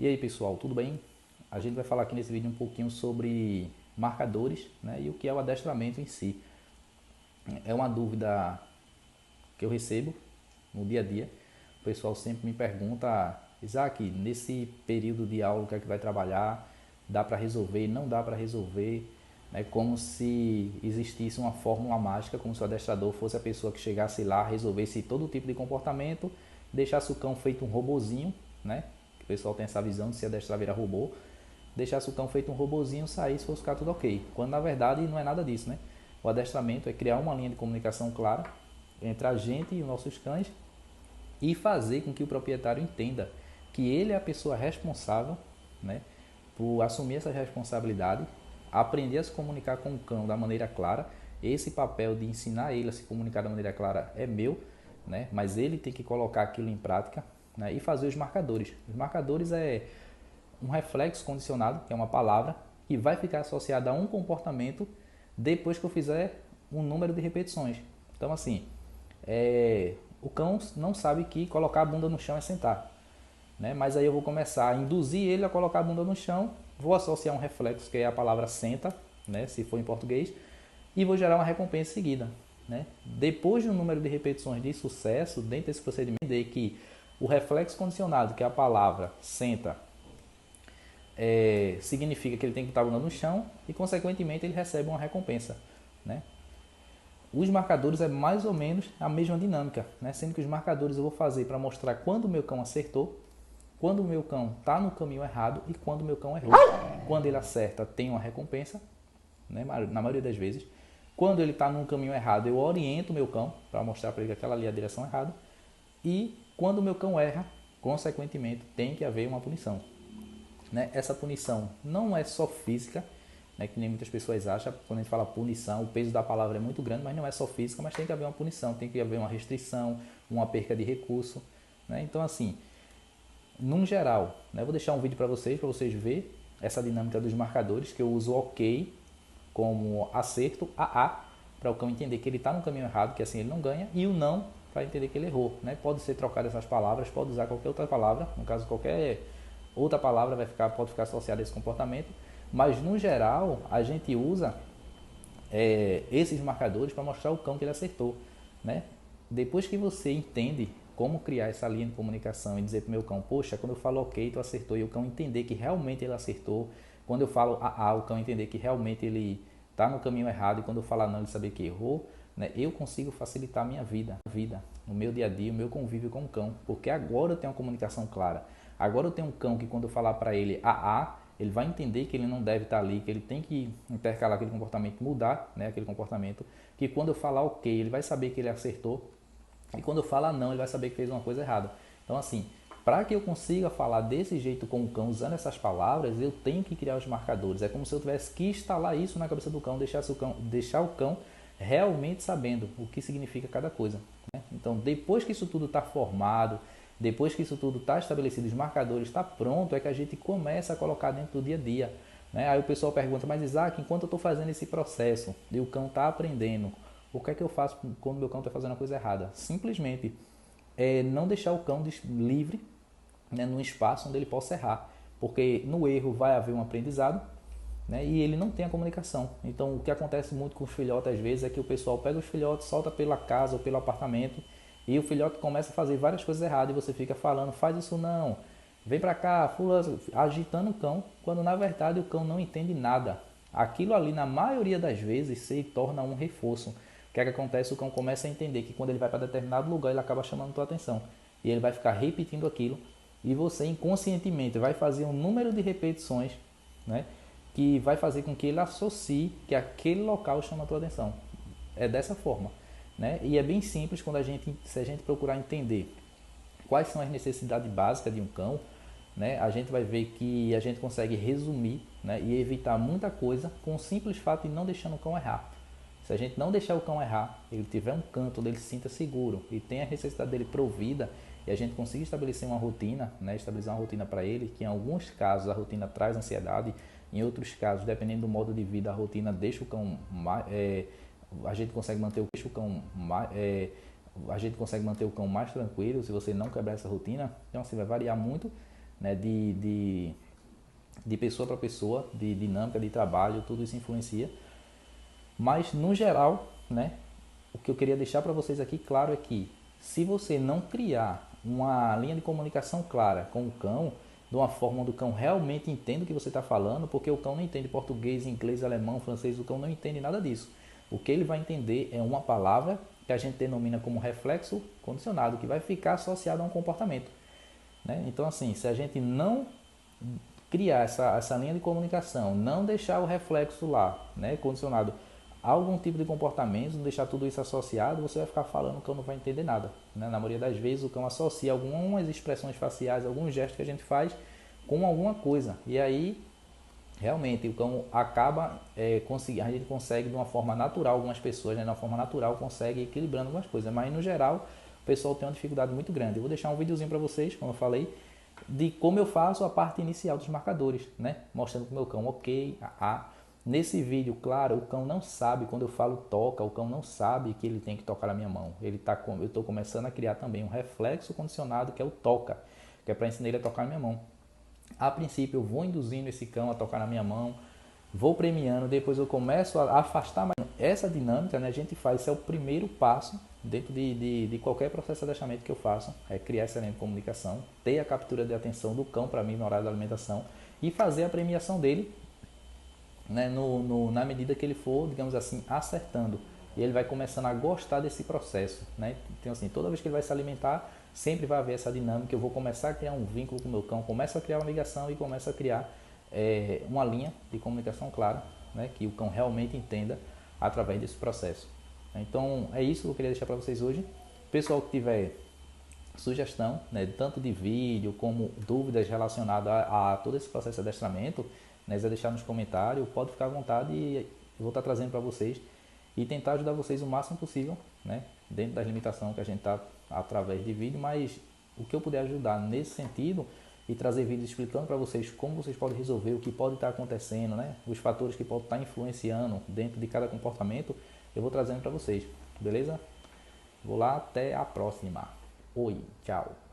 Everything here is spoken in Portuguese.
E aí pessoal, tudo bem? A gente vai falar aqui nesse vídeo um pouquinho sobre marcadores, né, e o que é o adestramento em si. É uma dúvida que eu recebo no dia a dia. O pessoal sempre me pergunta: Isaac, nesse período de aula o que é que vai trabalhar? Dá para resolver? Não dá para resolver? É como se existisse uma fórmula mágica, como se o adestrador fosse a pessoa que chegasse lá, resolvesse todo tipo de comportamento, deixasse o cão feito um robozinho, né? O pessoal tem essa visão de se adestrar virar robô, deixasse o cão feito um robozinho, saísse, fosse ficar tudo ok. Quando na verdade não é nada disso, né? O adestramento é criar uma linha de comunicação clara entre a gente e os nossos cães e fazer com que o proprietário entenda que ele é a pessoa responsável, né, por assumir essa responsabilidade, aprender a se comunicar com o cão da maneira clara. Esse papel de ensinar ele a se comunicar da maneira clara é meu, né, mas ele tem que colocar aquilo em prática, né, e fazer os marcadores. Os marcadores é um reflexo condicionado, que é uma palavra, que vai ficar associada a um comportamento depois que eu fizer um número de repetições. Então, assim, o cão não sabe que colocar a bunda no chão é sentar, né? Mas aí eu vou começar a induzir ele a colocar a bunda no chão, vou associar um reflexo, que é a palavra senta, né, se for em português, e vou gerar uma recompensa seguida, né? Depois de um número de repetições de sucesso, dentro desse procedimento, de que o reflexo condicionado, que é a palavra senta, significa que ele tem que botar a bunda no chão e, consequentemente, ele recebe uma recompensa, né? Os marcadores é mais ou menos a mesma dinâmica, né? Sendo que os marcadores eu vou fazer para mostrar quando o meu cão acertou, quando o meu cão está no caminho errado e quando o meu cão errou. Quando ele acerta, tem uma recompensa, né? Na maioria das vezes. Quando ele está no caminho errado, eu oriento o meu cão para mostrar para ele que aquela ali é a direção errada. E quando o meu cão erra, consequentemente, tem que haver uma punição, né? Essa punição não é só física, né, que nem muitas pessoas acham. Quando a gente fala punição, o peso da palavra é muito grande, mas não é só física, mas tem que haver uma punição, tem que haver uma restrição, uma perca de recurso, né? Então, assim, num geral, né, vou deixar um vídeo para vocês verem essa dinâmica dos marcadores, que eu uso ok como acerto, AA, para o cão entender que ele está no caminho errado, que assim ele não ganha, e o não para entender que ele errou, né? Pode ser trocado essas palavras, pode usar qualquer outra palavra, no caso qualquer outra palavra pode ficar associada a esse comportamento, mas no geral a gente usa esses marcadores para mostrar ao cão que ele acertou, né? Depois que você entende como criar essa linha de comunicação e dizer para o meu cão: poxa, quando eu falo ok, tu acertou, e o cão entender que realmente ele acertou. Quando eu falo o cão entender que realmente ele está no caminho errado, e quando eu falar não, ele saber que errou, né? Eu consigo facilitar a minha vida, no meu dia a dia, o meu convívio com o cão, porque agora eu tenho uma comunicação clara. Agora eu tenho um cão que, quando eu falar para ele ele vai entender que ele não deve estar ali, que ele tem que intercalar aquele comportamento, mudar, né, aquele comportamento, que quando eu falar ok, ele vai saber que ele acertou, e quando eu falar não, ele vai saber que fez uma coisa errada. Então, assim, para que eu consiga falar desse jeito com o cão, usando essas palavras, eu tenho que criar os marcadores. É como se eu tivesse que instalar isso na cabeça do cão, deixar o cão realmente sabendo o que significa cada coisa, né? Então, depois que isso tudo está formado, depois que isso tudo está estabelecido, os marcadores está pronto, é que a gente começa a colocar dentro do dia a dia, né? Aí o pessoal pergunta: mas Isaac, enquanto eu estou fazendo esse processo e o cão está aprendendo, o que é que eu faço quando meu cão está fazendo a coisa errada? Simplesmente não deixar o cão livre, né, num espaço onde ele possa errar, porque no erro vai haver um aprendizado, né, e ele não tem a comunicação. Então, o que acontece muito com os filhotes às vezes é que o pessoal pega os filhotes, solta pela casa ou pelo apartamento, e o filhote começa a fazer várias coisas erradas, e você fica falando: faz isso não, vem pra cá, fulano, agitando o cão, quando na verdade o cão não entende nada. Aquilo ali, na maioria das vezes, se torna um reforço. O que é que acontece? O cão começa a entender que quando ele vai para determinado lugar, ele acaba chamando a tua atenção, e ele vai ficar repetindo aquilo, e você inconscientemente vai fazer um número de repetições, né, que vai fazer com que ele associe que aquele local chama a tua atenção. É dessa forma, né? E é bem simples se a gente procurar entender quais são as necessidades básicas de um cão, né? A gente vai ver que a gente consegue resumir, né, e evitar muita coisa com o simples fato de não deixar o cão errar. Se a gente não deixar o cão errar, ele tiver um canto onde ele se sinta seguro e tem a necessidade dele provida, e a gente conseguir estabelecer uma rotina, né, para ele, que em alguns casos a rotina traz ansiedade, em outros casos, dependendo do modo de vida, a rotina deixa o cão a gente consegue manter o cão mais tranquilo se você não quebrar essa rotina. Então, assim, vai variar muito, né, de pessoa para pessoa, de dinâmica de trabalho, tudo isso influencia. Mas no geral, né, o que eu queria deixar para vocês aqui claro é que se você não criar uma linha de comunicação clara com o cão, de uma forma onde o cão realmente entenda o que você está falando, porque o cão não entende português, inglês, alemão, francês, o cão não entende nada disso. O que ele vai entender é uma palavra que a gente denomina como reflexo condicionado, que vai ficar associado a um comportamento, né? Então, assim, se a gente não criar essa linha de comunicação, não deixar o reflexo lá, né, condicionado a algum tipo de comportamento, não deixar tudo isso associado, você vai ficar falando, o cão não vai entender nada, né? Na maioria das vezes o cão associa algumas expressões faciais, alguns gestos que a gente faz com alguma coisa, e aí realmente o cão acaba a gente consegue de uma forma natural, algumas pessoas, né, de uma forma natural consegue equilibrando algumas coisas, mas no geral o pessoal tem uma dificuldade muito grande. Eu vou deixar um videozinho para vocês, como eu falei, de como eu faço a parte inicial dos marcadores, né? Mostrando para o meu cão, ok, Nesse vídeo, claro, o cão não sabe, quando eu falo toca, o cão não sabe que ele tem que tocar na minha mão. Eu estou começando a criar também um reflexo condicionado que é o toca, que é para ensinar ele a tocar na minha mão. A princípio eu vou induzindo esse cão a tocar na minha mão, vou premiando, depois eu começo a afastar mais. Essa dinâmica, né, a gente faz, esse é o primeiro passo dentro de qualquer processo de adestramento que eu faço, é criar essa linha de comunicação, ter a captura de atenção do cão para mim no horário da alimentação e fazer a premiação dele, né, na medida que ele for, digamos assim, acertando. E ele vai começando a gostar desse processo, né? Então, assim, toda vez que ele vai se alimentar, sempre vai haver essa dinâmica. Eu vou começar a criar um vínculo com o meu cão, começo a criar uma ligação e começo a criar uma linha de comunicação clara, né? Que o cão realmente entenda através desse processo. Então, é isso que eu queria deixar para vocês hoje. Pessoal que tiver sugestão, né, tanto de vídeo como dúvidas relacionadas a todo esse processo de adestramento, né, se deixar nos comentários, pode ficar à vontade e eu vou estar trazendo para vocês e tentar ajudar vocês o máximo possível, né, dentro das limitações que a gente está através de vídeo, mas o que eu puder ajudar nesse sentido e trazer vídeos explicando para vocês como vocês podem resolver, o que pode estar acontecendo, né, os fatores que podem estar influenciando dentro de cada comportamento, eu vou trazendo para vocês, beleza? Vou lá, até a próxima. Oi, tchau.